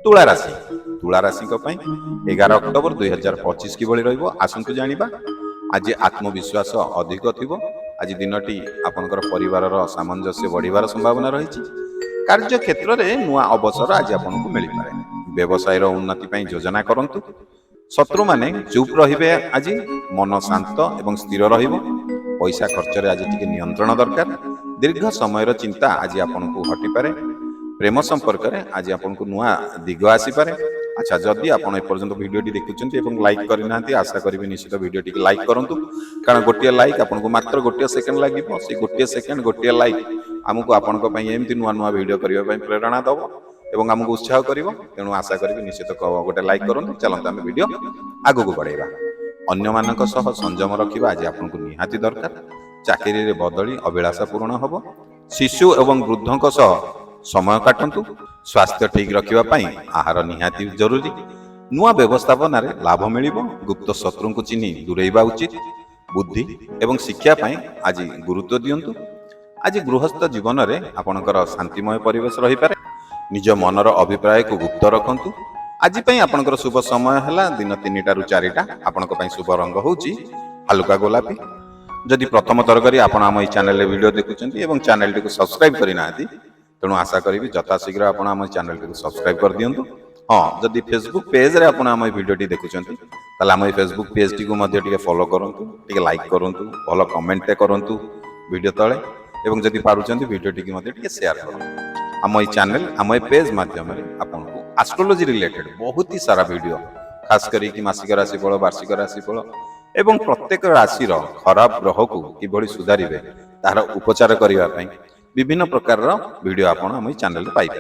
तुला राशि तुला राशि 11 अक्टोबर 2025 किभଳି ରହିବ आसंतु जानिबा। आज आत्मविश्वास अधिक थिबो। आज दिनटी आपनकर परिवारर सामंजस्य बढ़िबार संभावना रही। कार्य क्षेत्र में नुआ अवसर आज आपको मिल पाए। व्यवसाय उन्नति पर योजना करंतु। शत्रु माने चुप रहिबे। आज मन शांत एवं स्थिर रहिबो। पैसा खर्च रे आज टिके नियंत्रण दरकार। दीर्घ समय चिंता आज आपको हटि पारे। प्रेम संपर्क में आज आपको नुआ दिग आसी पारे। अच्छा, जदि आप एपर्यंत भिडियोटी देखुं और लाइक करना आशा करी निश्चित भिडियोटी लाइक करूँ, कारण गोटे लाइक आपको मात्र गोटे सेकेंड लगे। से गोटे सेकेंड गोटे लाइक आमको आपंपी नुआ नुआ भिडियो करने प्रेरणा दब और आमको उत्साह कर। तेणु आशा करी निश्चित गोटे लाइक करूँ। चलते आम भिडियो आगू बढ़ेगा। अन्य मानक सह संयम रखा आज आपको निहाती दरकार। चाकरी रे बदली अभिलाषा पूर्ण हम। शिशु एवं वृद्धों सह समय काटंतु। स्वास्थ्य ठीक रखापी आहार निहाती जरूरी। नुआ व्यवस्थापन लाभ मिल। गुप्त शत्रु को चिन्ह दूरेबा उचित। बुद्धि एवं शिक्षा आज गुरुत्व दियंतु। आज गृहस्थ जीवन में आपणकर शांतिमय परिवेश रही पारे। निज मनर अभिप्राय को गुप्त रखंतु। आज आपणकर शुभ समय है दिन 3टा ରୁ 4टा। आपणक शुभ रंग होची हल्का गोलापी। जदि प्रथम थर करी आपण आम चैनल वीडियो देखुचंती एवं चैनल टी को सब्सक्राइब करना, तेणु आशा करी यथाशीघ्र आपण आम चैनल टी को सब्सक्राइब कर दियंतु। हाँ, जदि फेसबुक पेज रे आपण आम वीडियो देखुचंती ताले आम फेसबुक पेज टी को मध्य टिके फॉलो करंतु, टिके लाइक करंतु, भलो कमेंट करंतु वीडियो तळे, एवं जदि पारुचंती वीडियो टी मध्य टिके शेयर करंतु। आम चैनल आम पेज माध्यम आपको एस्ट्रोलॉजी रिलेटेड बहुत ही सारा वीडियो, खास करी कि मासिक राशिफल, वार्षिक राशिफल एवं प्रत्येक राशि खराब ग्रह को किभଳି सुधारिबे तार उपचार करिवा पई विभिन्न प्रकार वीडियो आपण आम चैनल पाइबे।